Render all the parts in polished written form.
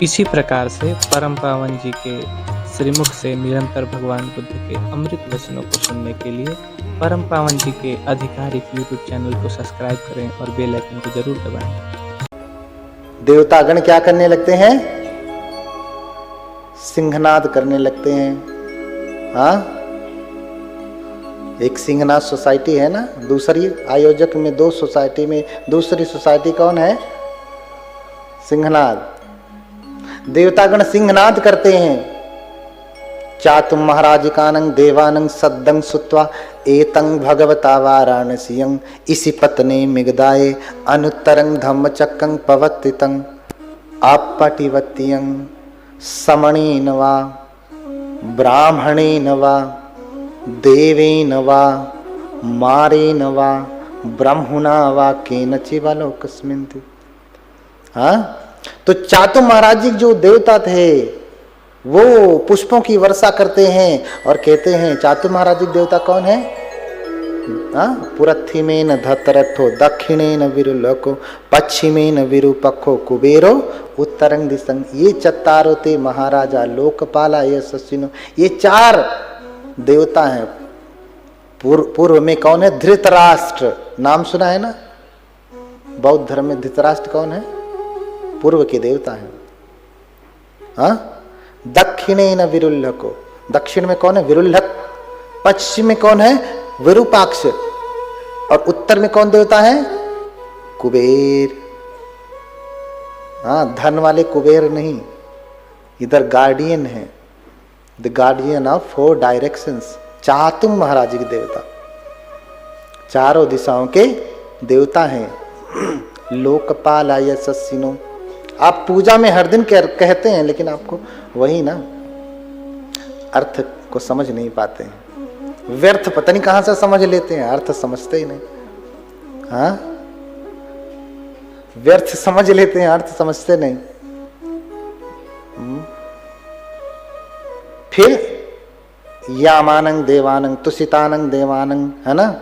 इसी प्रकार से परम पावन जी के श्रीमुख से निरंतर भगवान बुद्ध के अमृत वचनों को सुनने के लिए परम पावन जी के आधिकारिक यूट्यूब चैनल को सब्सक्राइब करें और बेल आइकन को जरूर दबाएं। देवतागण क्या करने लगते हैं? सिंहनाद करने लगते हैं। हाँ, एक सिंहनाद सोसाइटी है ना, दूसरी आयोजक में दो सोसाइटी में दूसरी सोसाइटी कौन है? सिंहनाद। देवतागण सिंहनाद करते हैं। चातुम महाराजिकानं देवानं सद्दं सुत्वा एतं भगवता वाराणसीयं इसी पत्ने मिगदाये अनुत्तरं धम्मचक्कं पवत्तितं आपटिवत्यं समणेन वा ब्राह्मणेन वा देवेन वा मारेन वा ब्रह्मणा वा केनचिवा लोकस्मिन्। हाँ, तो चातु महाराज जी जो देवता थे वो पुष्पों की वर्षा करते हैं और कहते हैं, चातु महाराज जी देवता कौन है? पुरथिमेन धतरथो दक्षिणेन विरुलको पश्चिमेन विरूपको कुबेरो उत्तरंग दिशं। ये चत्तारो ते महाराजा लोकपाला यशस्विनो। ये चार देवता हैं। पूर्व में कौन है? धृतराष्ट्र। नाम सुना है ना? बौद्ध धर्म में धृतराष्ट्र कौन है? पूर्व के देवता हैं। हाँ, दक्षिणेन विरुल्लको। दक्षिण में कौन है? विरुल्लक। पश्चिम में कौन है? विरूपाक्ष। और उत्तर में कौन देवता है? कुबेर। हाँ, धन वाले कुबेर नहीं, इधर गार्डियन है, the guardian of 4 directions. Chatum महाराज के देवता चारों दिशाओं के देवता हैं। लोकपाल यशस्विनो। आप पूजा में हर दिन कहते हैं, लेकिन आपको वही ना अर्थ को समझ नहीं पाते हैं। व्यर्थ पता नहीं कहां से समझ लेते हैं, अर्थ समझते ही नहीं। हाँ, व्यर्थ समझ लेते हैं, अर्थ समझते नहीं। फिर यामानं देवानं तुषितानं देवानं, है ना,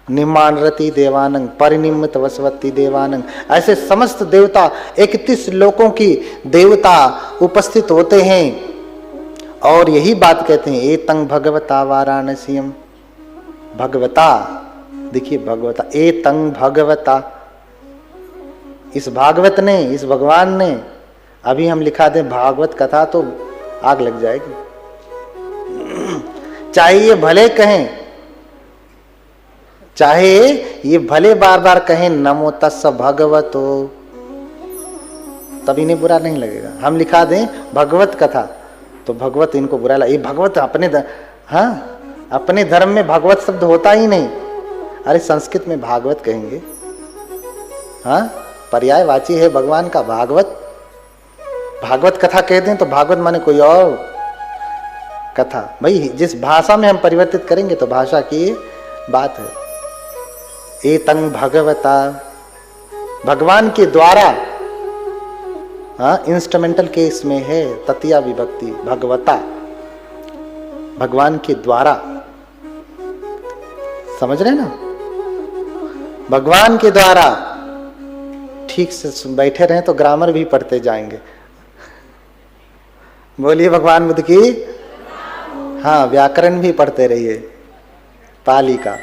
निम्मानरति देवानं परिनिम्मित वसवती देवानं। ऐसे समस्त देवता 31 लोकों की देवता उपस्थित होते हैं और यही बात कहते हैं, एतं भगवता वाराणसीयम। भगवता, देखिए भगवता, एतं भगवता, इस भागवत ने, इस भगवान ने। अभी हम लिखा दें भागवत कथा तो आग लग जाएगी। चाहे ये भले कहें, चाहे ये भले बार बार कहें नमो तस्स भगवतो, तभी नहीं बुरा नहीं लगेगा। हम लिखा दें भगवत कथा तो भगवत इनको बुरा लगे। ये भगवत अपने धर्म में भगवत शब्द होता ही नहीं। अरे संस्कृत में भागवत कहेंगे। हाँ, पर्यायवाची है भगवान का भागवत। भागवत कथा कह दें तो भागवत माने कोई और कथा। भाई जिस भाषा में हम परिवर्तित करेंगे तो भाषा की बात है। एतं भगवता, भगवान के द्वारा। हाँ, इंस्ट्रूमेंटल केस में है तृतीया विभक्ति। भगवता, भगवान के द्वारा। समझ रहे ना? भगवान के द्वारा। ठीक से बैठे रहे तो ग्रामर भी पढ़ते जाएंगे। बोलिए भगवान बुद्ध की। हाँ, व्याकरण भी पढ़ते रहिए। पाली का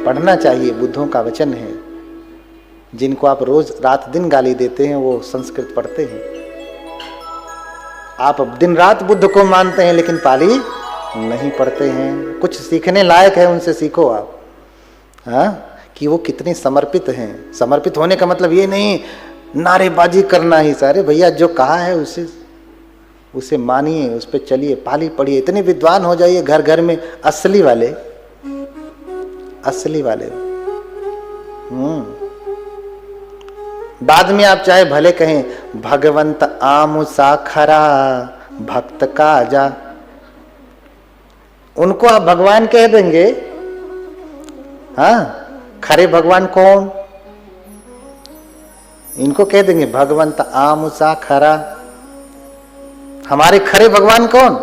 पढ़ना चाहिए, बुद्धों का वचन है। जिनको आप रोज रात दिन गाली देते हैं वो संस्कृत पढ़ते हैं। आप दिन रात बुद्ध को मानते हैं लेकिन पाली नहीं पढ़ते हैं। कुछ सीखने लायक है, उनसे सीखो आप। हाँ, कि वो कितने समर्पित हैं। समर्पित होने का मतलब ये नहीं नारेबाजी करना ही। सारे भैया जो कहा है उसे मानिए, उस पर चलिए, पाली पढ़िए, इतने विद्वान हो जाइए घर घर में। असली वाले, असली वाले। बाद में आप चाहे भले कहें भगवंत आमुसा खरा भक्त काजा, उनको आप भगवान कह देंगे। हाँ, खरे भगवान कौन? इनको कह देंगे भगवंत आमुसा खरा। हमारे खरे भगवान कौन?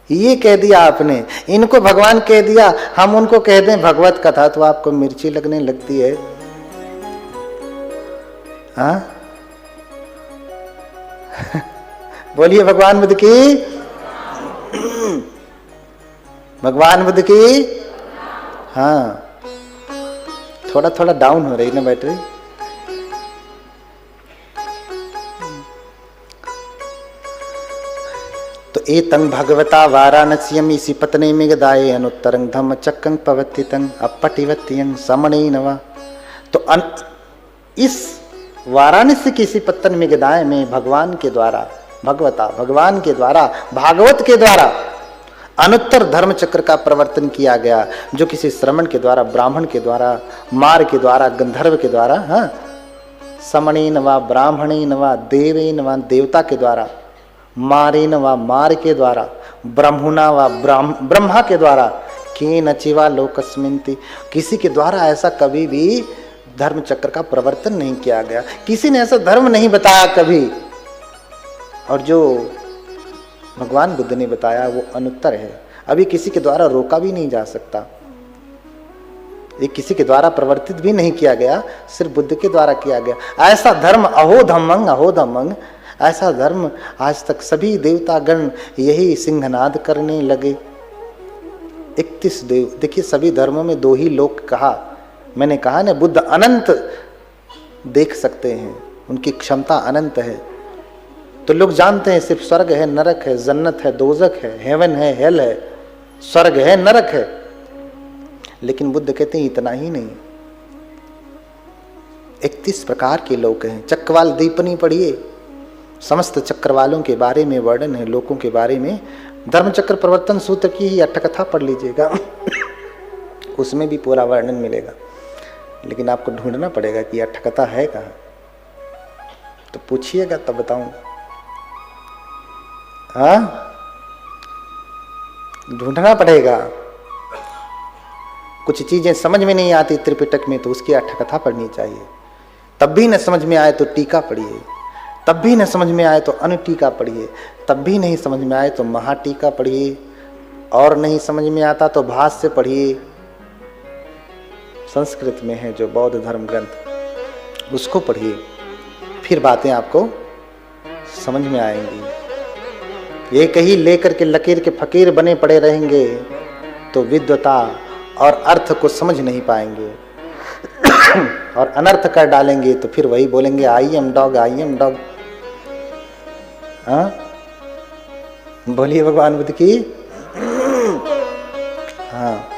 ये कह दिया आपने। इनको भगवान कह दिया, हम उनको कह दें भगवत कथा तो आपको मिर्ची लगने लगती है। हाँ, बोलिए भगवान बुद्ध की, भगवान बुद्ध की। हाँ, थोड़ा थोड़ा डाउन हो रही ना बैटरी। तो एतं भगवता वाराणस्यम इसी पत्ने में गदाये अनुत्तरं धम्म चक्कं पवत्तितं अपटिवत्यं समणे नवा। तो इस वाराणसी के इसी पत्तन में गदाये में भगवान के द्वारा, भगवता भगवान के द्वारा, भागवत के द्वारा अनुत्तर धर्म चक्र का प्रवर्तन किया गया, जो किसी श्रमण के द्वारा, ब्राह्मण के द्वारा, मार के द्वारा, गंधर्व के द्वारा, हाँ, समणेन वा ब्राह्मणेन वा देवेन वा देवता के द्वारा, मारेन वा मार के द्वारा, ब्रह्मणा वा ब्रह्मा के द्वारा, केन चिवा लोकस्मिन्ति, किसी के द्वारा ऐसा कभी भी धर्म चक्र का प्रवर्तन नहीं किया गया। किसी ने ऐसा धर्म नहीं बताया कभी। और जो भगवान बुद्ध ने बताया वो अनुत्तर है, अभी किसी के द्वारा रोका भी नहीं जा सकता, ये किसी के द्वारा प्रवर्तित भी नहीं किया गया, सिर्फ बुद्ध के द्वारा किया गया। ऐसा धर्म अहो धम्मंग, ऐसा धर्म आज तक सभी देवतागण यही सिंहनाद करने लगे। 31 देव, देखिए सभी धर्मों में 2 ही लोक कहा, मैंने कहा ना, बुद्ध अनंत देख सकते हैं, उनकी क्षमता अनंत है। तो लोग जानते हैं सिर्फ स्वर्ग है, नरक है, जन्नत है, दोजक है, हेवन है, हेल है, स्वर्ग है, नरक है। लेकिन बुद्ध कहते हैं इतना ही नहीं, 31 प्रकार के लोक हैं। चक्रवाल दीपनी पढ़िए, समस्त चक्रवालों के बारे में वर्णन है, लोकों के बारे में। धर्म चक्र प्रवर्तन सूत्र की ही अट्ठकथा पढ़ लीजिएगा, उसमें भी पूरा वर्णन मिलेगा। लेकिन आपको ढूंढना पड़ेगा कि अट्ठकथा है कहाँ, तो पूछिएगा तब बताऊंगा। हाँ, ढूंढना पड़ेगा। कुछ चीजें समझ में नहीं आती त्रिपिटक में, तो उसकी अट्ठकथा पढ़नी चाहिए। तब भी न समझ में आए तो टीका पढ़िए, तब भी न समझ में आए तो अनुटीका पढ़िए, तब भी नहीं समझ में आए तो महाटीका पढ़िए, और नहीं समझ में आता तो भाष्य पढ़िए। संस्कृत में है जो बौद्ध धर्म ग्रंथ, उसको पढ़िए, फिर बातें आपको समझ में आएंगी। एक ही लेकर के लकीर के फकीर बने पड़े रहेंगे तो विद्वता और अर्थ को समझ नहीं पाएंगे, और अनर्थ कर डालेंगे तो फिर वही बोलेंगे I am dog, I am dog. हाँ, बोलिए भगवान बुद्ध की। हाँ,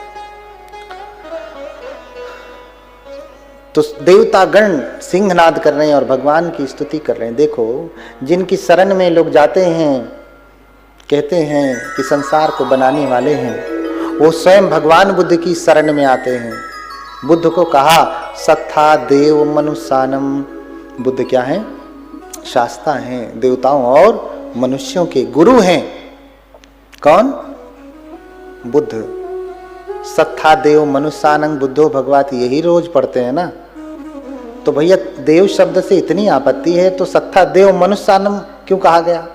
तो देवतागण सिंहनाद कर रहे हैं और भगवान की स्तुति कर रहे हैं। देखो, जिनकी शरण में लोग जाते हैं, कहते हैं कि संसार को बनाने वाले हैं, वो स्वयं भगवान बुद्ध की शरण में आते हैं। बुद्ध को कहा सत्था देव मनुष्यानम, बुद्ध क्या हैं? शास्ता हैं, देवताओं और मनुष्यों के गुरु हैं। कौन? बुद्ध। सत्था देव मनुष्यानंग बुद्धो भगवत, यही रोज पढ़ते हैं ना। तो भैया देव शब्द से इतनी आपत्ति है तो सत्था देव मनुष्यानम क्यों कहा गया?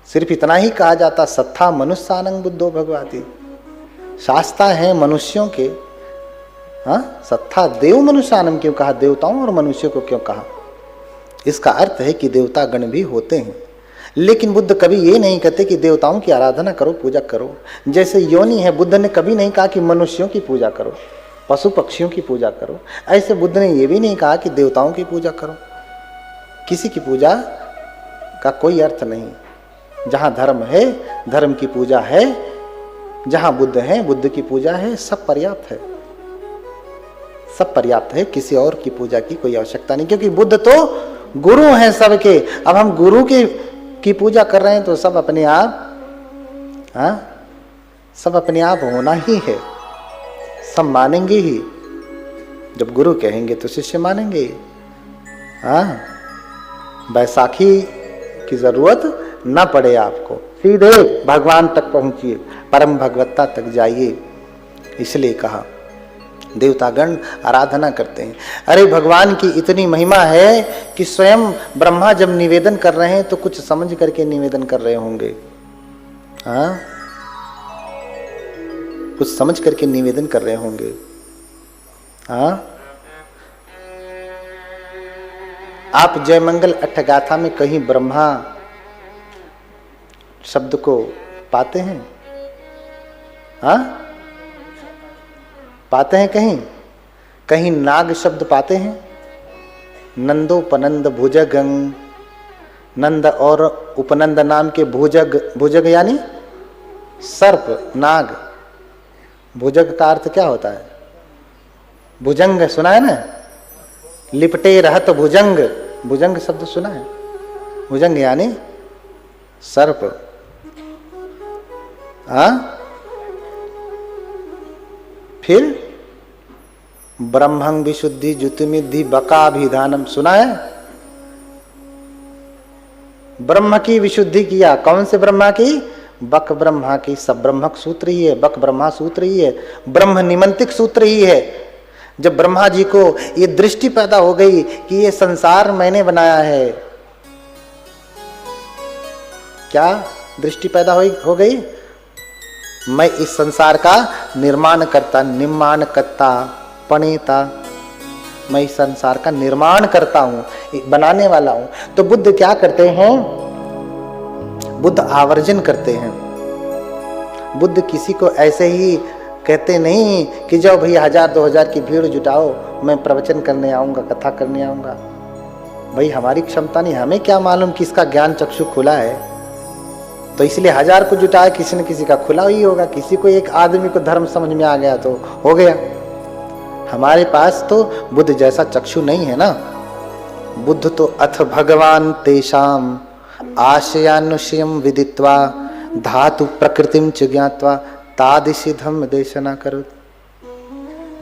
सिर्फ इतना ही कहा जाता, सत्था मनुष्यानंग बुद्धो भगवती, शास्ता है मनुष्यों के। हाँ, सत्था देव मनुष्यानम क्यों कहा? देवताओं और मनुष्यों को क्यों कहा? इसका अर्थ है कि देवता गण भी होते हैं। लेकिन बुद्ध कभी ये नहीं कहते कि देवताओं की आराधना करो, पूजा करो। जैसे योनि है, बुद्ध ने कभी नहीं कहा कि मनुष्यों की पूजा करो, पशु पक्षियों की पूजा करो। ऐसे बुद्ध ने ये भी नहीं कहा कि देवताओं की पूजा करो। किसी की पूजा का कोई अर्थ नहीं। जहाँ धर्म है, धर्म की पूजा है, जहाँ बुद्ध है, बुद्ध की पूजा है, सब पर्याप्त है, सब पर्याप्त है। किसी और की पूजा की कोई आवश्यकता नहीं, क्योंकि बुद्ध तो गुरु हैं सबके। अब हम गुरु की पूजा कर रहे हैं तो सब अपने आप, हाँ, सब अपने आप होना ही है, सब मानेंगे ही। जब गुरु कहेंगे तो शिष्य मानेंगे। हाँ, बैसाखी की जरूरत ना पड़े आपको, सीधे भगवान तक पहुंचिए, परम भगवत्ता तक जाइए। इसलिए कहा देवतागण आराधना करते हैं। अरे भगवान की इतनी महिमा है कि स्वयं ब्रह्मा जब निवेदन कर रहे हैं तो कुछ समझ करके निवेदन कर रहे होंगे। हाँ, कुछ समझ करके निवेदन कर रहे होंगे। हाँ, आप जयमंगल अट्ठगाथा में कहीं ब्रह्मा शब्द को पाते हैं? हाँ, पाते हैं कहीं? कहीं नाग शब्द पाते हैं? नंदोपनंद भुजगंग, नंद और उपनंद नाम के भुजग, भुजग यानी सर्प, नाग। भुजग का अर्थ क्या होता है? भुजंग सुना है ना? लिपटे रहत भुजंग, भुजंग शब्द सुना है? भुजंग यानी सर्प। हाँ, फिर ब्रह्मं विशुद्धि ज्योतिमिद्धि बकाभिधानम सुना है? ब्रह्म की विशुद्धि किया। कौन से ब्रह्मा की? बक ब्रह्मा की। सब ब्रह्मक सूत्र ही है, बक ब्रह्मा सूत्र ही है, ब्रह्म निमंतिक सूत्र ही है। जब ब्रह्मा जी को ये दृष्टि पैदा हो गई कि ये संसार मैंने बनाया है, क्या दृष्टि पैदा हो गई? मैं इस संसार का निर्माण करता, निर्माण करता, पणेता, मैं इस संसार का निर्माण करता हूं, बनाने वाला हूं। तो बुद्ध क्या करते हैं? बुद्ध आवर्जन करते हैं। बुद्ध किसी को ऐसे ही कहते नहीं कि जाओ भैया 1000-2000 की भीड़ जुटाओ, मैं प्रवचन करने आऊंगा, कथा करने आऊंगा। भाई हमारी क्षमता नहीं, हमें क्या मालूम किसका ज्ञान चक्षु खुला है। तो इसलिए 1000 को जुटाया, किसी न किसी का खुला ही होगा। किसी को एक आदमी को धर्म समझ में आ गया तो हो गया। हमारे पास तो बुद्ध जैसा चक्षु नहीं है ना। बुद्ध तो अथ भगवान तेषाम आशयानुशयम विदित्वा धातु प्रकृतिम च ज्ञात्वा तादृशी धम्म देशना करो।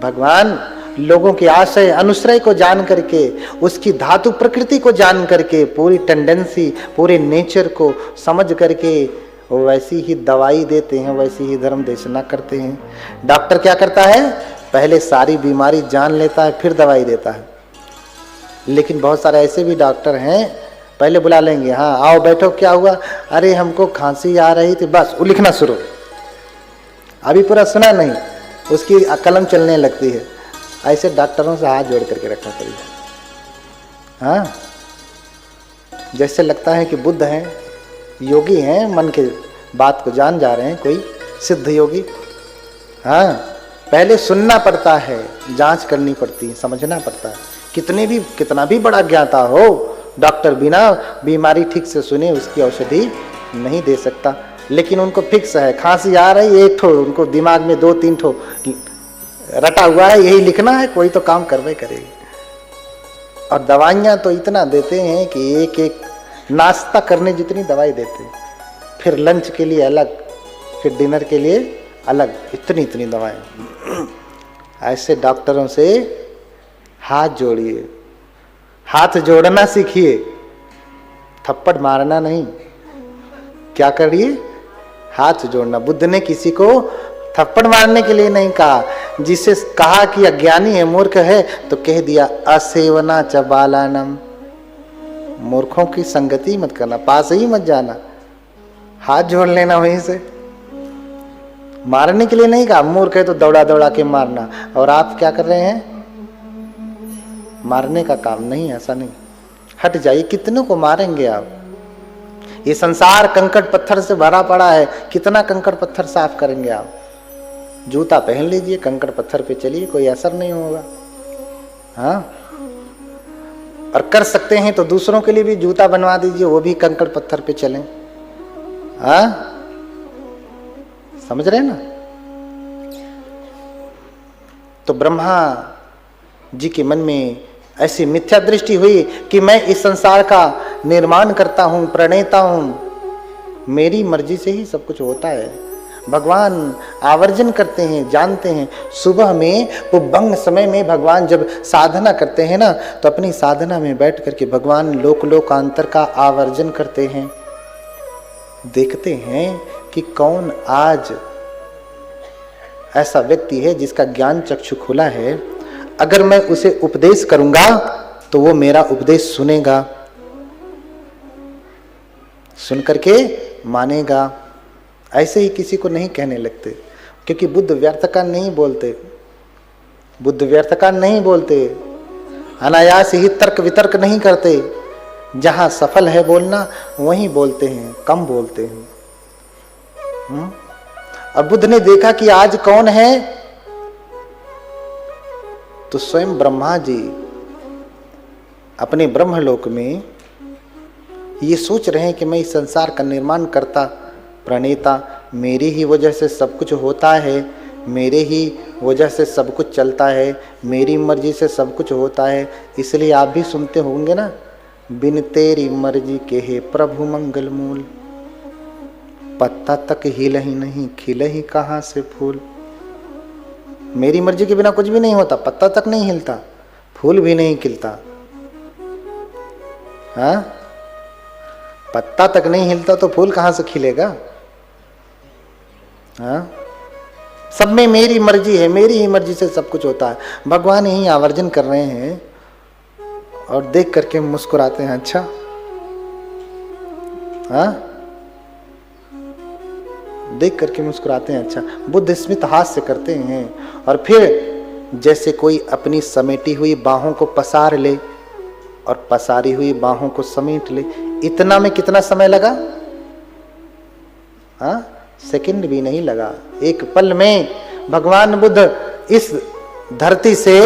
भगवान लोगों के आशय अनुश्रय को जान करके, उसकी धातु प्रकृति को जान करके, पूरी टेंडेंसी, पूरे नेचर को समझ करके वैसी ही दवाई देते हैं, वैसी ही धर्म देशना करते हैं। डॉक्टर क्या करता है? पहले सारी बीमारी जान लेता है, फिर दवाई देता है। लेकिन बहुत सारे ऐसे भी डॉक्टर हैं, पहले बुला लेंगे, हाँ आओ बैठो, क्या हुआ? अरे हमको खांसी आ रही थी, बस वो लिखना शुरू। अभी पूरा सुना नहीं, उसकी कलम चलने लगती है। ऐसे डॉक्टरों से हाथ जोड़ करके रखना चाहिए। हाँ, जैसे लगता है कि बुद्ध हैं, योगी हैं, मन के बात को जान जा रहे हैं, कोई सिद्ध योगी। हाँ, पहले सुनना पड़ता है, जांच करनी पड़ती है, समझना पड़ता है। कितना भी बड़ा ज्ञाता हो, डॉक्टर बिना बीमारी ठीक से सुने उसकी औषधि नहीं दे सकता। लेकिन उनको फिक्स है, खांसी आ रही, एक ठो उनको दिमाग में 2-3 ठो रटा हुआ है, यही लिखना है, कोई तो काम करवे करेगी। और दवाइयाँ तो इतना देते हैं कि एक एक नाश्ता करने जितनी दवाई देते हैं, फिर लंच के लिए अलग, फिर डिनर के लिए अलग, इतनी दवाएं। ऐसे डॉक्टरों से हाथ जोड़िए, हाथ जोड़ना सीखिए, थप्पड़ मारना नहीं। क्या करिए? हाथ जोड़ना। बुद्ध ने किसी को थप्पड़ मारने के लिए नहीं कहा। जिसे कहा कि अज्ञानी है, मूर्ख है, तो कह दिया असेवना च बालानम, मूर्खों की संगति मत करना, पास ही मत जाना, हाथ जोड़ लेना वहीं से। मारने के लिए नहीं कहा, मूर्ख है तो दौड़ा दौड़ा के मारना। और आप क्या कर रहे हैं? मारने का काम नहीं, ऐसा नहीं। हट जाइए, कितनों को मारेंगे आप? ये संसार कंकड़ पत्थर से भरा पड़ा है, कितना कंकड़ पत्थर साफ करेंगे आप? जूता पहन लीजिए, कंकड़ पत्थर पे चलिए, कोई असर नहीं होगा। हाँ, और कर सकते हैं तो दूसरों के लिए भी जूता बनवा दीजिए, वो भी कंकड़ पत्थर पे चलें। हाँ, समझ रहे हैं ना? तो ब्रह्मा जी के मन में ऐसी मिथ्या दृष्टि हुई कि मैं इस संसार का निर्माण करता हूं, प्रणेता हूं, मेरी मर्जी से ही सब कुछ होता है। भगवान आवर्जन करते हैं, जानते हैं। सुबह में वो भंग समय में भगवान जब साधना करते हैं ना, तो अपनी साधना में बैठ करके भगवान लोकांतर का आवर्जन करते हैं। देखते हैं कि कौन आज ऐसा व्यक्ति है जिसका ज्ञान चक्षु खुला है। अगर मैं उसे उपदेश करूंगा तो वो मेरा उपदेश सुनेगा, सुन करके मानेगा। ऐसे ही किसी को नहीं कहने लगते, क्योंकि बुद्ध व्यर्थ का नहीं बोलते। बुद्ध व्यर्थ का नहीं बोलते। अनायास ही तर्क वितर्क नहीं करते। जहां सफल है बोलना वहीं बोलते हैं, कम बोलते हैं। और बुद्ध ने देखा कि आज कौन है, तो स्वयं ब्रह्मा जी अपने ब्रह्मलोक में ये सोच रहे हैं कि मैं इस संसार का निर्माण करता, प्रणेता, मेरी ही वजह से सब कुछ होता है, मेरे ही वजह से सब कुछ चलता है, मेरी मर्जी से सब कुछ होता है। इसलिए आप भी सुनते होंगे ना, बिन तेरी मर्जी के हे प्रभु मंगल मूल, पत्ता तक हिल ही नहीं, खिल ही कहाँ से फूल। मेरी मर्जी के बिना कुछ भी नहीं होता, पत्ता तक नहीं हिलता, फूल भी नहीं खिलता। हाँ, पत्ता तक नहीं हिलता तो फूल कहां से खिलेगा। हाँ, सब में मेरी मर्जी है, मेरी ही मर्जी से सब कुछ होता है। भगवान यही आवर्जन कर रहे हैं और देख करके मुस्कुराते हैं। अच्छा, हाँ, देख करके मुस्कुराते हैं। अच्छा, बुद्ध स्मित हास्य करते हैं और फिर जैसे कोई अपनी समेटी हुई बाहों को पसार ले और पसारी हुई बाहों को समेट ले। इतना में कितना समय लगा? हाँ, सेकंड भी नहीं लगा। एक पल में भगवान बुद्ध इस धरती से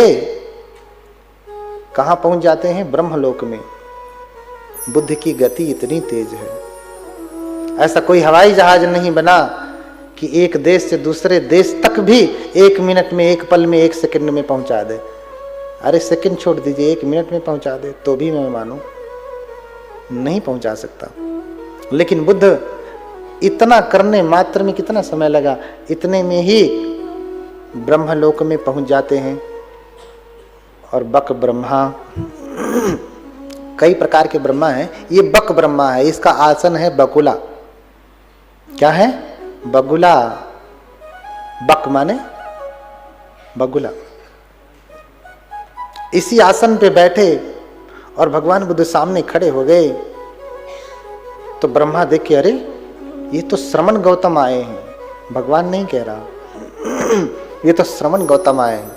कहां पहुंच जाते हैं? ब्रह्मलोक में। बुद्ध की गति इतनी तेज है, ऐसा कोई हवाई जहाज नहीं बना कि एक देश से दूसरे देश तक भी 1 मिनट में, 1 पल में, 1 सेकंड में पहुंचा दे। अरे सेकंड छोड़ दीजिए, 1 मिनट में पहुंचा दे तो भी मैं मानूं, नहीं पहुंचा सकता। लेकिन बुद्ध इतना करने मात्र में कितना समय लगा? इतने में ही ब्रह्मलोक में पहुंच जाते हैं। और बक ब्रह्मा, कई प्रकार के ब्रह्मा हैं, ये बक ब्रह्मा है, इसका आसन है बकुला। क्या है? बगुला। बक माने बगुला। इसी आसन पे बैठे और भगवान बुद्ध सामने खड़े हो गए तो ब्रह्मा देख के, अरे ये तो श्रमण गौतम आए हैं। भगवान नहीं कह रहा, ये तो श्रमण गौतम आए हैं।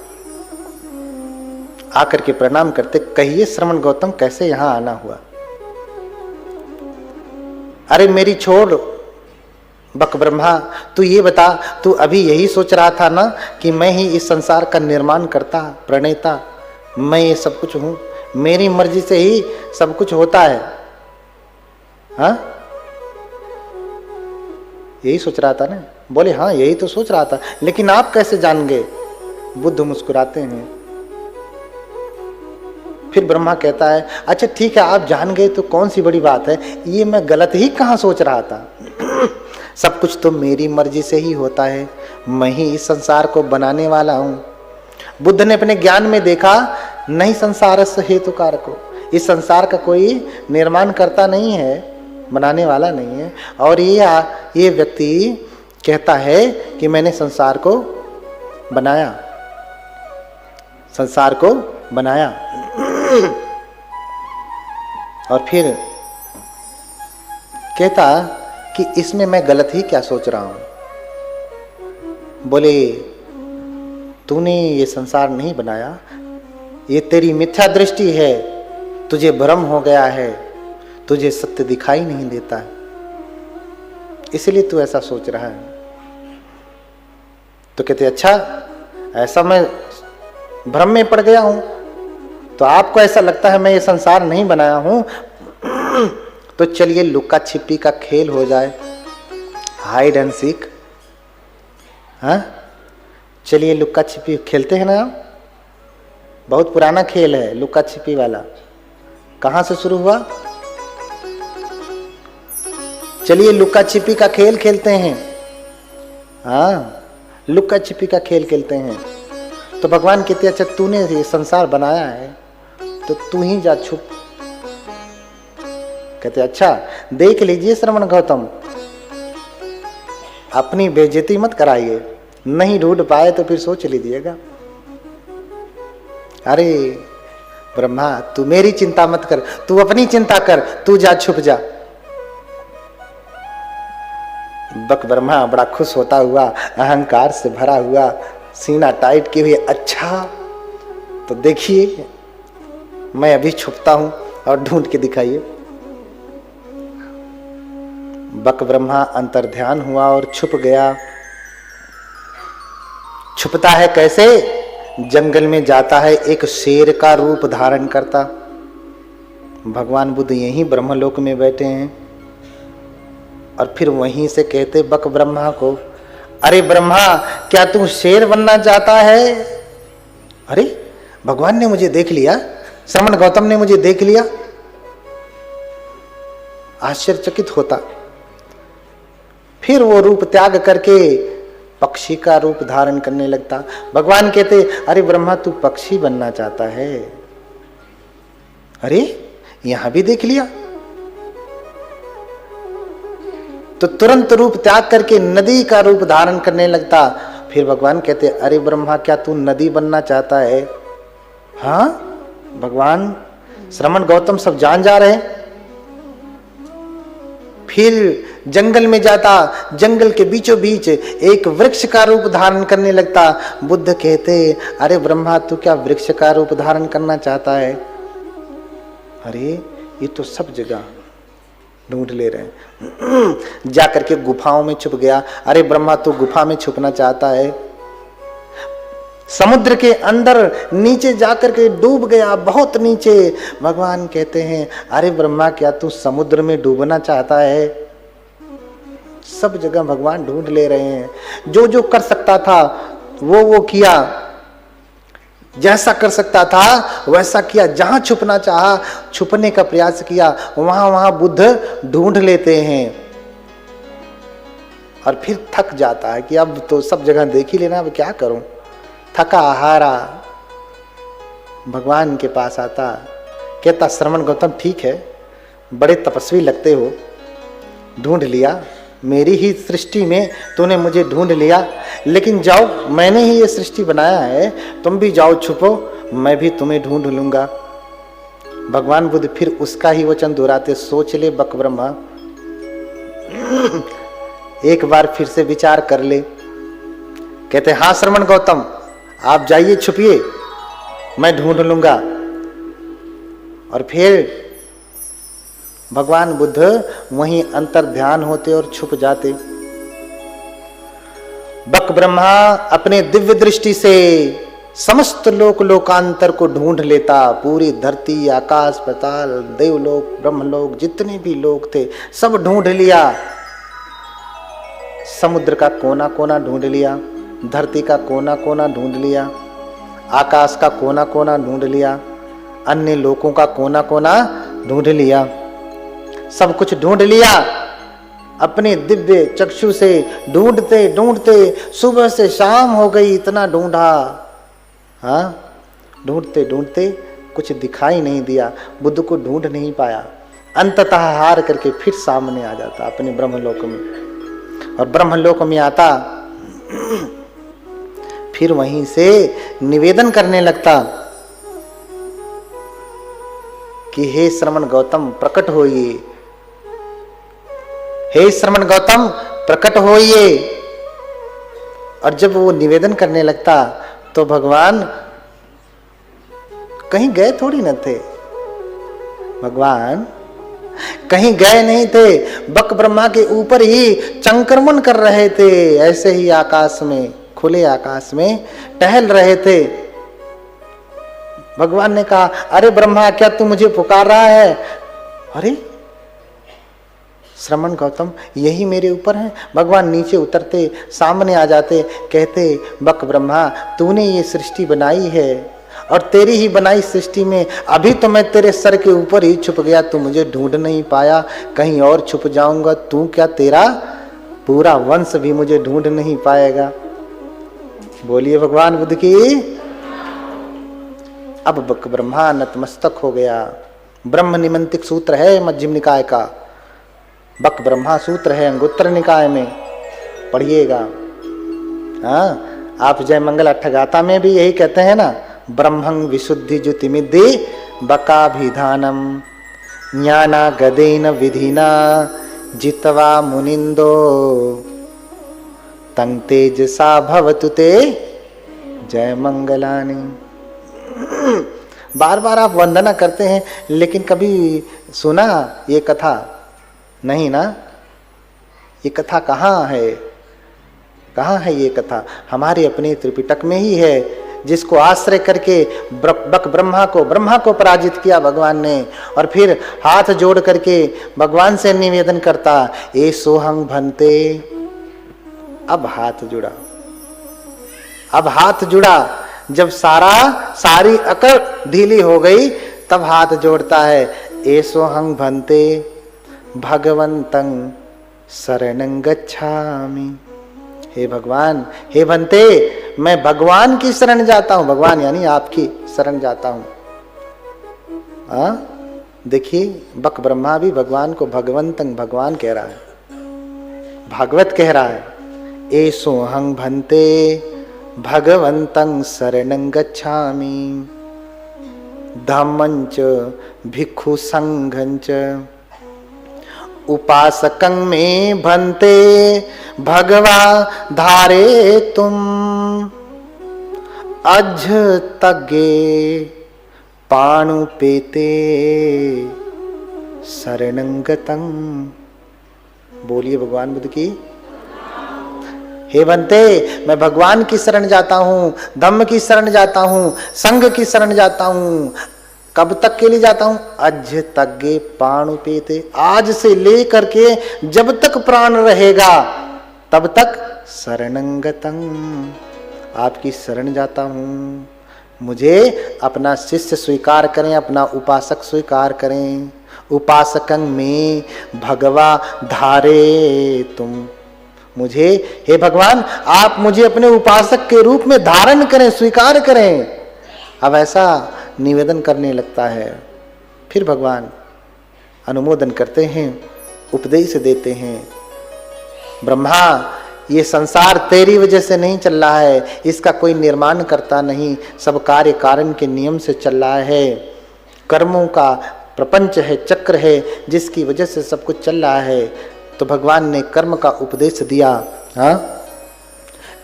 आकर के प्रणाम करते, कहिए श्रमण गौतम कैसे यहां आना हुआ? अरे मेरी छोड़ बक ब्रह्मा, तू ये बता, तू अभी यही सोच रहा था ना कि मैं ही इस संसार का निर्माण करता, प्रणेता, मैं ये सब कुछ हूं, मेरी मर्जी से ही सब कुछ होता है। हाँ, यही सोच रहा था ना? बोले हाँ, यही तो सोच रहा था, लेकिन आप कैसे जान गए? बुद्ध मुस्कुराते हैं। फिर ब्रह्मा कहता है, अच्छा ठीक है, आप जान गए तो कौन सी बड़ी बात है, ये मैं गलत ही कहाँ सोच रहा था। सब कुछ तो मेरी मर्जी से ही होता है, मैं ही इस संसार को बनाने वाला हूं। बुद्ध ने अपने ज्ञान में देखा, नहीं संसारस्य हेतुकार को, इस संसार का कोई निर्माण करता नहीं है, बनाने वाला नहीं है। और ये व्यक्ति कहता है कि मैंने संसार को बनाया, संसार को बनाया। और फिर कहता कि इसमें मैं गलत ही क्या सोच रहा हूं। बोले तूने ये संसार नहीं बनाया, ये तेरी मिथ्या दृष्टि है, तुझे भ्रम हो गया है, तुझे सत्य दिखाई नहीं देता है, इसलिए तू ऐसा सोच रहा है। तो कहते अच्छा, ऐसा मैं भ्रम में पड़ गया हूं, तो आपको ऐसा लगता है मैं ये संसार नहीं बनाया हूं, तो चलिए लुक्का छिपी का खेल हो जाए, हाइड एंड सीक। हाँ, चलिए लुक्का छिपी खेलते हैं ना। बहुत पुराना खेल है लुक्का छिपी वाला। कहां से शुरू हुआ? चलिए लुक्का छिपी का खेल खेलते हैं। हाँ, लुक्का छिपी का खेल खेलते हैं। तो भगवान कहते अच्छा तूने ये संसार बनाया है तो तू ही जा छुप। कहते अच्छा देख लीजिए श्रवण गौतम, अपनी बेइज्जती मत कराइए, नहीं ढूंढ पाए तो फिर सोच लीजिएगा। अरे ब्रह्मा तू मेरी चिंता मत कर, तू अपनी चिंता कर, तू जा छुप जा। बक ब्रह्मा बड़ा खुश होता हुआ, अहंकार से भरा हुआ, सीना टाइट किए हुए, अच्छा तो देखिए मैं अभी छुपता हूं और ढूंढ के दिखाइए। बक ब्रह्मा अंतर्ध्यान हुआ और छुप गया। छुपता है कैसे? जंगल में जाता है, एक शेर का रूप धारण करता। भगवान बुद्ध यहीं ब्रह्मलोक में बैठे हैं और फिर वहीं से कहते बक ब्रह्मा को, अरे ब्रह्मा, क्या तू शेर बनना चाहता है? अरे भगवान ने मुझे देख लिया, श्रमण गौतम ने मुझे देख लिया। आश्चर्यचकित होता। फिर वो रूप त्याग करके पक्षी का रूप धारण करने लगता। भगवान कहते, अरे ब्रह्मा, तू पक्षी बनना चाहता है? अरे यहां भी देख लिया। तो तुरंत रूप त्याग करके नदी का रूप धारण करने लगता। फिर भगवान कहते, अरे ब्रह्मा, क्या तू नदी बनना चाहता है? हाँ भगवान, श्रमण गौतम सब जान जा रहे। फिर जंगल में जाता, जंगल के बीचों बीच एक वृक्ष का रूप धारण करने लगता। बुद्ध कहते, अरे ब्रह्मा, तू क्या वृक्ष का रूप धारण करना चाहता है? अरे ये तो सब जगह ढूंढ ले रहे हैं। जाकर के गुफाओं में छुप गया। अरे ब्रह्मा, तू गुफा में छुपना चाहता है? समुद्र के अंदर नीचे जाकर के डूब गया, बहुत नीचे। भगवान कहते हैं, अरे ब्रह्मा, क्या तू समुद्र में डूबना चाहता है? सब जगह भगवान ढूंढ ले रहे हैं। जो जो कर सकता था वो किया, जैसा कर सकता था वैसा किया। जहां छुपना चाहा, छुपने का प्रयास किया, वहां वहां बुद्ध ढूंढ लेते हैं। और फिर थक जाता है कि अब तो सब जगह देख ही लेना, अब क्या करूं। थका हारा भगवान के पास आता, कहता, श्रमण गौतम, ठीक है, बड़े तपस्वी लगते हो, ढूंढ लिया, मेरी ही सृष्टि में तूने मुझे ढूंढ लिया, लेकिन जाओ, मैंने ही ये सृष्टि बनाया है, तुम भी जाओ छुपो, मैं भी तुम्हें ढूंढ लूंगा। भगवान बुद्ध फिर उसका ही वचन दोहराते, सोच ले बक ब्रह्मा, एक बार फिर से विचार कर ले। कहते, हाँ श्रमण गौतम, आप जाइए, छुपिए, मैं ढूंढ लूंगा। और फिर भगवान बुद्ध वहीं अंतर ध्यान होते और छुप जाते। बक ब्रह्मा अपने दिव्य दृष्टि से समस्त लोक लोकांतर को ढूंढ लेता। पूरी धरती, आकाश, पाताल, देवलोक, ब्रह्मलोक, जितने भी लोग थे सब ढूंढ लिया। समुद्र का कोना कोना ढूंढ लिया, धरती का कोना कोना ढूंढ लिया, आकाश का कोना कोना ढूंढ लिया, अन्य लोकों का कोना कोना ढूंढ लिया। सब कुछ ढूंढ लिया। अपने दिव्य चक्षु से ढूंढते ढूंढते सुबह से शाम हो गई, इतना ढूंढा। हाँ, ढूंढते ढूंढते कुछ दिखाई नहीं दिया, बुद्ध को ढूंढ नहीं पाया। अंततः हार करके फिर सामने आ जाता अपने ब्रह्मलोक में। और ब्रह्मलोक में आता, फिर वहीं से निवेदन करने लगता कि हे श्रमण गौतम, प्रकट होइए, हे श्रमण गौतम, प्रकट होइए। और जब वो निवेदन करने लगता तो भगवान कहीं गए थोड़ी न थे। भगवान कहीं गए नहीं थे, बक ब्रह्मा के ऊपर ही चंक्रमण कर रहे थे। ऐसे ही आकाश में, खुले आकाश में टहल रहे थे। भगवान ने कहा, अरे ब्रह्मा, क्या तू मुझे पुकार रहा है? अरे श्रमण गौतम, यही मेरे ऊपर है। भगवान नीचे उतरते, सामने आ जाते, कहते, बक ब्रह्मा, तूने ये सृष्टि बनाई है और तेरी ही बनाई सृष्टि में अभी तो मैं तेरे सर के ऊपर ही छुप गया, तू मुझे ढूंढ नहीं पाया, कहीं और छुप जाऊंगा, तू क्या, तेरा पूरा वंश भी मुझे ढूंढ नहीं पाएगा। बोलिए भगवान बुद्ध की। अब बक ब्रह्मा नतमस्तक हो गया। ब्रह्म निमंत्रिक सूत्र है मध्यम निकाय का, बक ब्रह्मा सूत्र है अंगुत्तर निकाय में, पढ़िएगा। हाँ, आप जय मंगल अट्ठगाथा में भी यही कहते हैं ना, ब्रह्मं विशुद्धि ज्योतिमिद्धि बकाभिधानम ज्ञाना गदेन विधिना जित्वा मुनिंदो तंग तेजसा भवतु ते जय मंगलानि। बार बार आप वंदना करते हैं, लेकिन कभी सुना ये कथा? नहीं ना। ये कथा कहाँ है? कहाँ है ये कथा? हमारे अपने त्रिपिटक में ही है, जिसको आश्रय करके ब्रह्मा को पराजित किया भगवान ने, और फिर हाथ जोड़ करके भगवान से निवेदन करता, ए सोहंग भंते। अब हाथ जुड़ा, अब हाथ जुड़ा। जब सारी अकड़ ढीली हो गई, तब हाथ जोड़ता है, ए सोहंग भंते भगवंतं शरणं गच्छामि। हे भगवान, हे भंते, मैं भगवान की शरण जाता हूं। भगवान यानी आपकी शरण जाता हूं। देखिए, बक ब्रह्मा भी भगवान को भगवंतं भगवान कह रहा है, भागवत कह रहा है, ए सोहं भंते भगवंतं शरणं गच्छामि धम्मंच भिक्षु संघंच उपासकं में भंते भगवा धारे तुम अज तगे पाणुपेते शरणं गतं। बोलिए भगवान बुद्ध की। हे बनते, मैं भगवान की शरण जाता हूं, धम्म की शरण जाता हूं, संघ की शरण जाता हूं। कब तक के लिए जाता हूं? अज तगे पाणुपेते, आज से लेकर के जब तक प्राण रहेगा तब तक शरणं गतं, आपकी शरण जाता हूं। मुझे अपना शिष्य स्वीकार करें, अपना उपासक स्वीकार करें। उपासकं में भगवा धारे तुम, मुझे, हे भगवान, आप मुझे अपने उपासक के रूप में धारण करें, स्वीकार करें। अब ऐसा निवेदन करने लगता है। फिर भगवान अनुमोदन करते हैं, उपदेश देते हैं, ब्रह्मा, ये संसार तेरी वजह से नहीं चल रहा है, इसका कोई निर्माण करता नहीं, सब कार्य कारण के नियम से चल रहा है। कर्मों का प्रपंच है, चक्र है, जिसकी वजह से सब कुछ चल रहा है। तो भगवान ने कर्म का उपदेश दिया।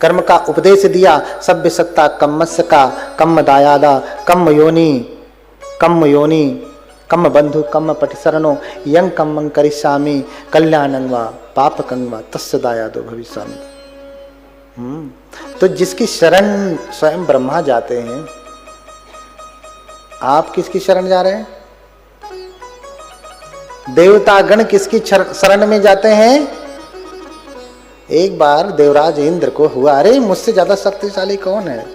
कर्म का उपदेश दिया। सभ्य सत्ता कम्मस्य का कम्म दायादा कम्म योनि कम्म बंधु कम्म पटिशरणो यं कम्मं करिष्यामि कल्याणं वा पापकं वा तस्य दायादो भविष्यामि। तो जिसकी शरण स्वयं ब्रह्मा जाते हैं, आप किसकी शरण जा रहे हैं? देवता गण किसकी शरण में जाते हैं? एक बार देवराज इंद्र को हुआ, अरे मुझसे ज्यादा शक्तिशाली कौन है?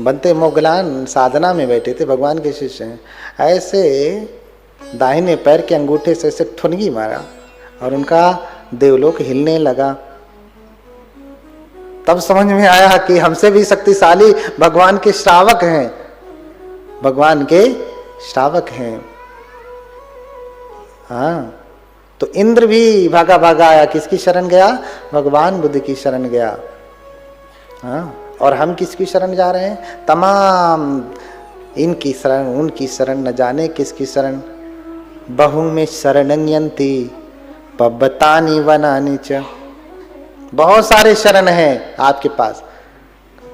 बनते मोगलान साधना में बैठे थे, भगवान के शिष्य हैं, ऐसे दाहिने पैर के अंगूठे से ऐसे ठुनगी मारा और उनका देवलोक हिलने लगा। तब समझ में आया कि हमसे भी शक्तिशाली भगवान के श्रावक हैं, भगवान के श्रावक हैं। हाँ, तो इंद्र भी भागा भागा आया, किसकी शरण गया? भगवान बुद्ध की शरण गया। हाँ, और हम किसकी शरण जा रहे हैं? तमाम इनकी शरण, उनकी शरण, न जाने किसकी शरण। बहु में शरणं यन्ति पब्बतानि वनानि च। बहुत सारे शरण हैं आपके पास।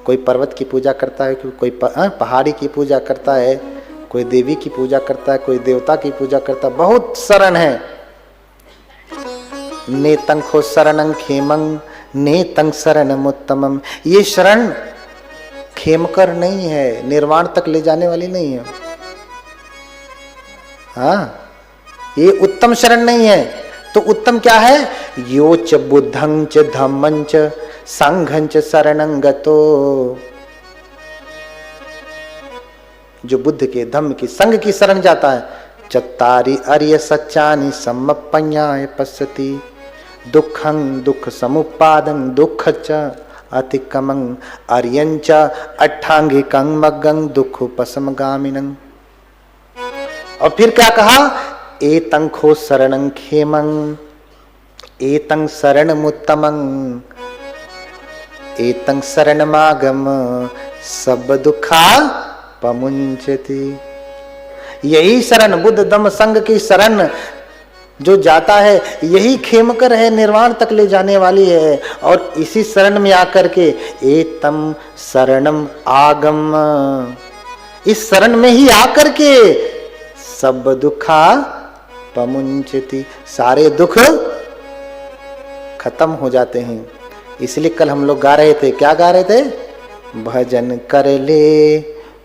कोई पर्वत की पूजा करता है, कोई पहाड़ी की पूजा करता है, कोई देवी की पूजा करता है, कोई देवता की पूजा करता है, बहुत शरण है। नेतं खो शरणं खेमं नेतं शरणमुत्तमम्। ये शरण खेमकर नहीं है, निर्वाण तक ले जाने वाली नहीं है। हाँ, ये उत्तम शरण नहीं है। तो उत्तम क्या है? यो च बुद्धं च धम्मं च संघं च शरणं गतो। जो बुद्ध के, धम्म की, संघ की शरण जाता है। चत्तारि अर्य सच्चानि सम्मप्पඤ्ඤाय पश्यति दुःखं दुःख समुत्पादं दुःख च अतिक्रमं अर्यं च अट्ठांगिकं मग्गं दुःखोपशमगामिनं। और फिर क्या कहा? एतं खो शरणं खेमं एतं शरणमुत्तमं एतं शरणमागम सब दुखा पमुंचति। यही शरण, बुद्ध धम्म संघ की शरण जो जाता है, यही खेमकर है, निर्वाण तक ले जाने वाली है। और इसी शरण में आकर के एतम शरणम आगम, इस शरण में ही आकर के सब दुखा पमुंचति, सारे दुख खत्म हो जाते हैं। इसलिए कल हम लोग गा रहे थे, क्या गा रहे थे? भजन कर ले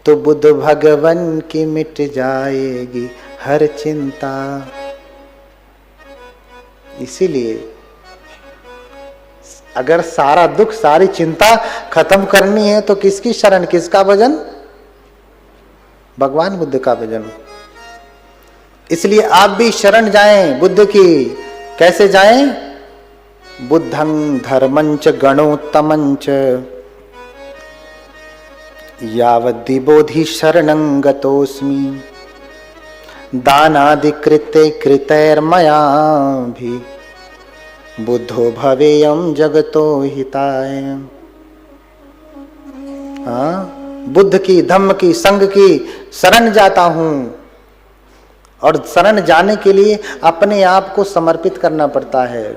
तो बुद्ध भगवन की मिट जाएगी हर चिंता। इसीलिए अगर सारा दुख सारी चिंता खत्म करनी है तो किसकी शरण, किसका भजन? भगवान बुद्ध का भजन। इसलिए आप भी शरण जाएं बुद्ध की। कैसे जाएं? बुद्धं धर्मंच गणोत्तमंच यावद्दि बोधि शरणं गतोऽस्मि दानादिकृते कृतैर्मया भी बुद्धो भवेयं जगतो हिताय। हाँ, बुद्ध की, धम्म की, संघ की शरण जाता हूं। और शरण जाने के लिए अपने आप को समर्पित करना पड़ता है।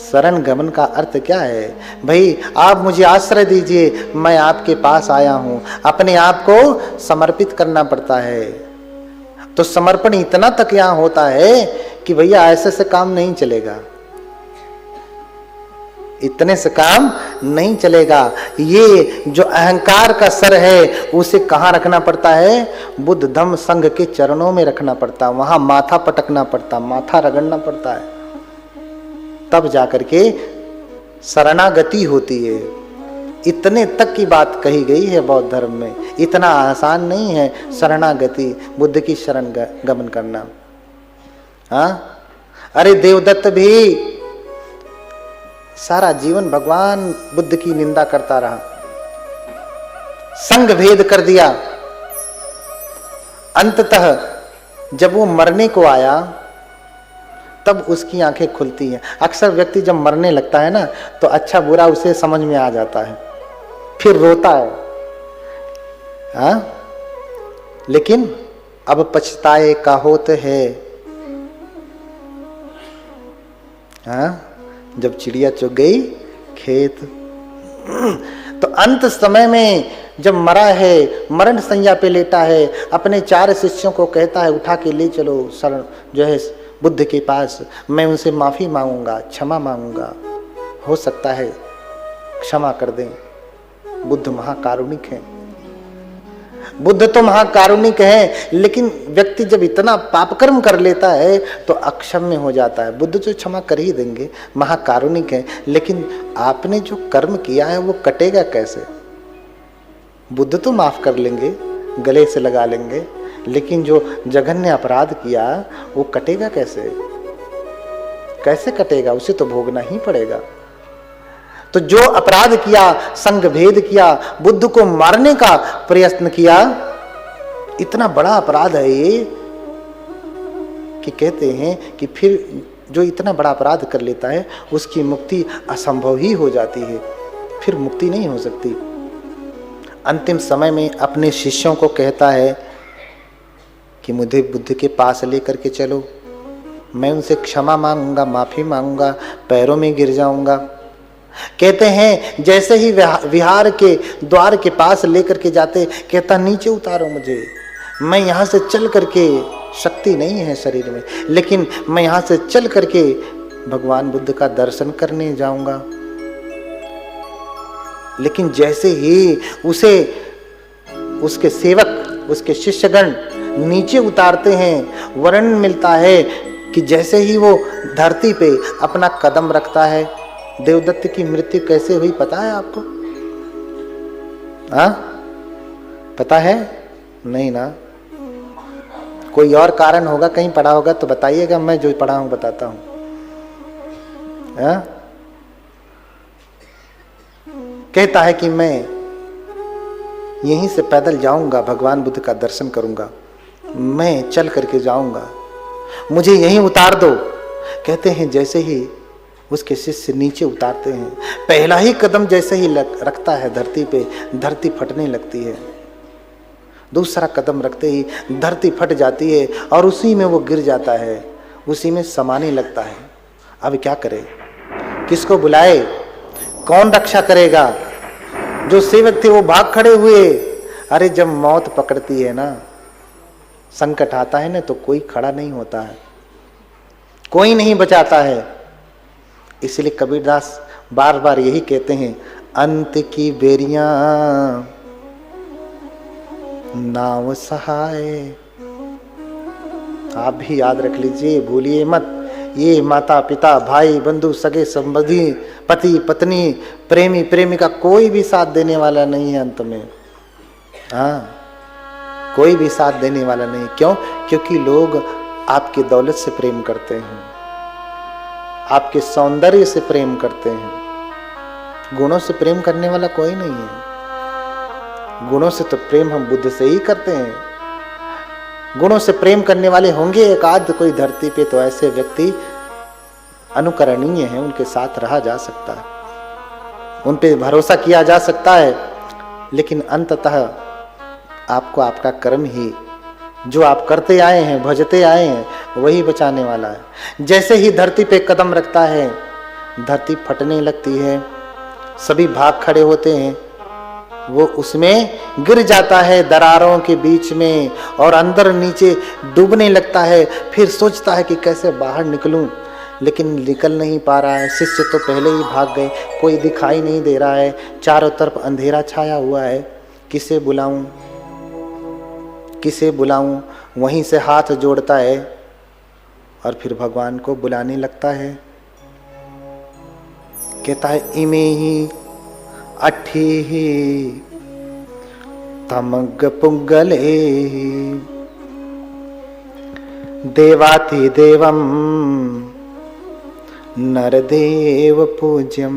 शरण गमन का अर्थ क्या है? भाई आप मुझे आश्रय दीजिए, मैं आपके पास आया हूं। अपने आप को समर्पित करना पड़ता है। तो समर्पण इतना तक यहां होता है कि भैया ऐसे से काम नहीं चलेगा, इतने से काम नहीं चलेगा। ये जो अहंकार का सर है उसे कहाँ रखना पड़ता है? बुद्ध धम्म संघ के चरणों में रखना पड़ता, वहां माथा पटकना पड़ता, माथा रगड़ना पड़ता है, तब जाकर के शरणागति होती है। इतने तक की बात कही गई है बौद्ध धर्म में। इतना आसान नहीं है शरणागति, बुद्ध की शरण गमन करना। हाँ, अरे देवदत्त भी सारा जीवन भगवान बुद्ध की निंदा करता रहा, संग भेद कर दिया। अंततः जब वो मरने को आया तब उसकी आंखें खुलती हैं। अक्सर व्यक्ति जब मरने लगता है ना तो अच्छा बुरा उसे समझ में आ जाता है, फिर रोता है। हाँ? लेकिन अब पछताए का होत है। हाँ? जब चिड़िया चुग गई खेत। तो अंत समय में जब मरा है, मरण संज्ञा पे लेटा है, अपने 4 शिष्यों को कहता है उठा के ले चलो शरण जो है बुद्ध के पास, मैं उनसे माफी मांगूंगा, क्षमा मांगूंगा, हो सकता है क्षमा कर दें। बुद्ध महाकारुणिक है। बुद्ध तो महाकारुणिक है, लेकिन व्यक्ति जब इतना पापकर्म कर लेता है तो अक्षम्य हो जाता है। बुद्ध तो क्षमा कर ही देंगे, महाकारुणिक है, लेकिन आपने जो कर्म किया है वो कटेगा कैसे? बुद्ध तो माफ कर लेंगे, गले से लगा लेंगे, लेकिन जो जघन्य अपराध किया वो कटेगा कैसे? कैसे कटेगा? उसे तो भोगना ही पड़ेगा। तो जो अपराध किया, संग भेद किया, बुद्ध को मारने का प्रयत्न किया, इतना बड़ा अपराध है ये कि कहते हैं कि फिर जो इतना बड़ा अपराध कर लेता है उसकी मुक्ति असंभव ही हो जाती है, फिर मुक्ति नहीं हो सकती। अंतिम समय में अपने शिष्यों को कहता है कि मुझे बुद्ध के पास लेकर के चलो, मैं उनसे क्षमा मांगूंगा, माफी मांगूंगा, पैरों में गिर जाऊंगा। कहते हैं जैसे ही विहार के द्वार के पास लेकर के जाते, कहता नीचे उतारो मुझे, मैं यहाँ से चल करके, शक्ति नहीं है शरीर में, लेकिन मैं यहाँ से चल करके भगवान बुद्ध का दर्शन करने जाऊंगा। लेकिन जैसे ही उसे उसके सेवक, उसके शिष्यगण नीचे उतारते हैं, वर्णन मिलता है कि जैसे ही वो धरती पे अपना कदम रखता है, देवदत्त की मृत्यु कैसे हुई पता है आपको? हाँ, पता है? नहीं ना? कोई और कारण होगा, कहीं पढ़ा होगा तो बताइएगा, मैं जो पढ़ा हूं बताता हूं। हाँ? कहता है कि मैं यहीं से पैदल जाऊंगा, भगवान बुद्ध का दर्शन करूंगा, मैं चल करके जाऊंगा, मुझे यहीं उतार दो। कहते हैं जैसे ही उसके शिष्य नीचे उतारते हैं, पहला ही कदम जैसे ही रखता है धरती पे, धरती फटने लगती है। दूसरा कदम रखते ही धरती फट जाती है और उसी में वो गिर जाता है, उसी में समाने लगता है। अब क्या करे? किसको बुलाए? कौन रक्षा करेगा? जो सेवक थे वो भाग खड़े हुए, अरे जब मौत पकड़ती है ना, संकट आता है ना, तो कोई खड़ा नहीं होता है, कोई नहीं बचाता है। इसलिए कबीरदास बार बार यही कहते हैं, अंत की बेरियां नाव सहाय। आप भी याद रख लीजिए, भूलिए मत, ये माता पिता भाई बंधु सगे संबंधी पति पत्नी प्रेमी प्रेमिका कोई भी साथ देने वाला नहीं है अंत में। हाँ, कोई भी साथ देने वाला नहीं। क्यों? क्योंकि लोग आपकी दौलत से प्रेम करते हैं, आपके सौंदर्य से प्रेम करते हैं। गुणों से प्रेम करने वाला कोई नहीं है। गुणों से तो प्रेम हम बुद्ध से ही करते हैं। गुणों से प्रेम करने वाले होंगे एक आध कोई धरती पे, तो ऐसे व्यक्ति अनुकरणीय हैं, उनके साथ रहा जा सकता है, उन पे भरोसा किया जा सकता है। लेकिन अंततः आपको आपका कर्म ही, जो आप करते आए हैं, भजते आए हैं, वही बचाने वाला है। जैसे ही धरती पे कदम रखता है, धरती फटने लगती है, सभी भाग खड़े होते हैं, वो उसमें गिर जाता है दरारों के बीच में और अंदर नीचे डूबने लगता है। फिर सोचता है कि कैसे बाहर निकलूं, लेकिन निकल नहीं पा रहा है। शिष्य तो पहले ही भाग गए, कोई दिखाई नहीं दे रहा है, चारों तरफ अंधेरा छाया हुआ है। किसे बुलाऊं, किसे बुलाऊं? वहीं से हाथ जोड़ता है और फिर भगवान को बुलाने लगता है। कहता है, इमे ही अठी ही तमग पुगले देवाति देवम नरदेव पूज्यम।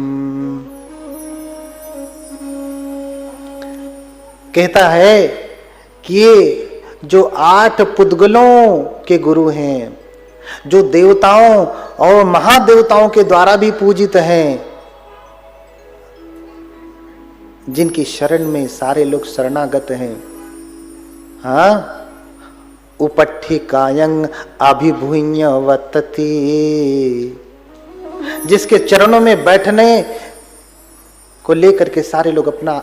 कहता है कि ये जो 8 पुद्गलों के गुरु हैं, जो देवताओं और महादेवताओं के द्वारा भी पूजित हैं, जिनकी शरण में सारे लोग शरणागत हैं। हाँ, उपट्ठिकायं अभिभूय वतति, जिसके चरणों में बैठने को लेकर के सारे लोग अपना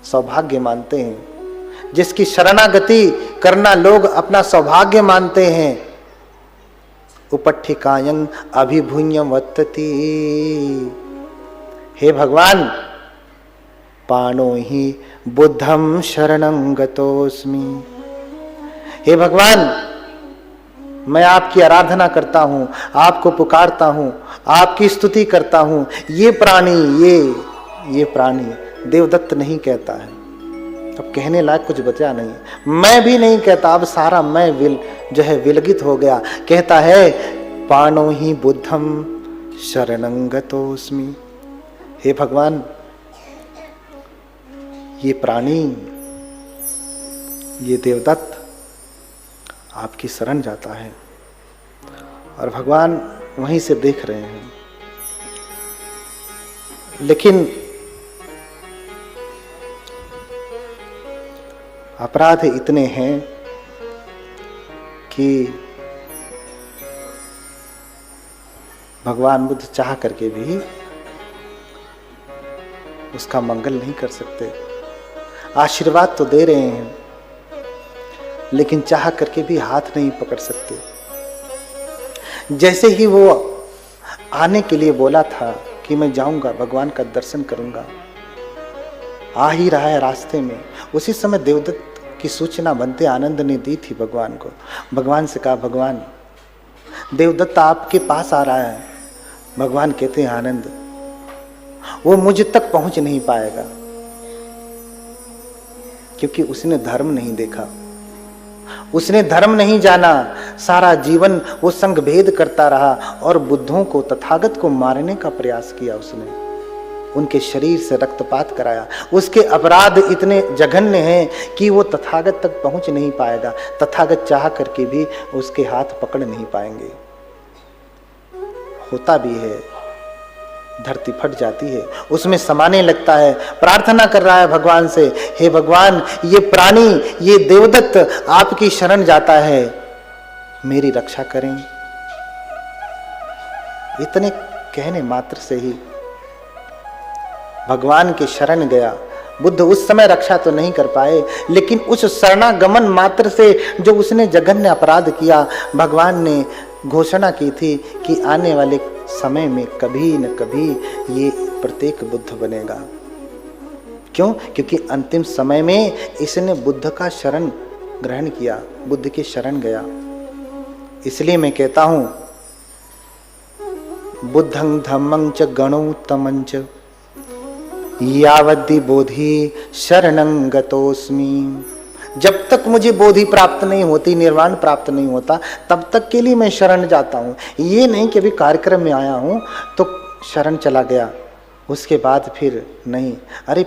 सौभाग्य मानते हैं, जिसकी शरणागति करना लोग अपना सौभाग्य मानते हैं। उपट्ठिकायं अभिभूय वतति। हे भगवान, पाणो ही बुद्धम शरणं गतोस्मि। हे भगवान, मैं आपकी आराधना करता हूं, आपको पुकारता हूं, आपकी स्तुति करता हूं। ये प्राणी, ये प्राणी देवदत्त नहीं कहता है, अब कहने लायक कुछ बचा नहीं। मैं भी नहीं कहता, अब सारा मैं जो है विलगित हो गया। कहता है, पाणो ही बुद्धम शरणं गतोस्मि। हे भगवान, ये प्राणी, ये देवदत्त आपकी शरण जाता है। और भगवान वहीं से देख रहे हैं। लेकिन अपराध इतने हैं कि भगवान बुद्ध चाह करके भी उसका मंगल नहीं कर सकते। आशीर्वाद तो दे रहे हैं, लेकिन चाह करके भी हाथ नहीं पकड़ सकते। जैसे ही वो आने के लिए बोला था कि मैं जाऊंगा, भगवान का दर्शन करूंगा, आ ही रहा है रास्ते में, उसी समय देवदत्त की सूचना बनते आनंद ने दी थी भगवान को। भगवान से कहा, भगवान देवदत्त आपके पास आ रहा है। भगवान कहते हैं, आनंद वो मुझ तक पहुंच नहीं पाएगा, क्योंकि उसने धर्म नहीं देखा, उसने धर्म नहीं जाना। सारा जीवन वो संग भेद करता रहा और बुद्धों को, तथागत को मारने का प्रयास किया उसने, उनके शरीर से रक्तपात कराया। उसके अपराध इतने जघन्य हैं कि वो तथागत तक पहुंच नहीं पाएगा। तथागत चाह करके भी उसके हाथ पकड़ नहीं पाएंगे। होता भी है, धरती फट जाती है, उसमें समाने लगता है। प्रार्थना कर रहा है भगवान से, हे भगवान, ये प्राणी, ये देवदत्त आपकी शरण जाता है, मेरी रक्षा करें। इतने कहने मात्र से ही भगवान के शरण गया। बुद्ध उस समय रक्षा तो नहीं कर पाए, लेकिन उस शरणागमन मात्र से जो उसने जघन्य अपराध किया, भगवान ने घोषणा की थी कि आने वाले समय में कभी न कभी ये प्रत्येक बुद्ध बनेगा। क्यों? क्योंकि अंतिम समय में इसने बुद्ध का शरण ग्रहण किया, बुद्ध की शरण गया। इसलिए मैं कहता हूं, बुद्धं धम्मं च गणोत्तमं च यावद्दि बोधि शरणं गतोस्मि। जब तक मुझे बोधि प्राप्त नहीं होती, निर्वाण प्राप्त नहीं होता, तब तक के लिए मैं शरण जाता हूं। ये नहीं कि अभी कार्यक्रम में आया हूं तो शरण चला गया, उसके बाद फिर नहीं। अरे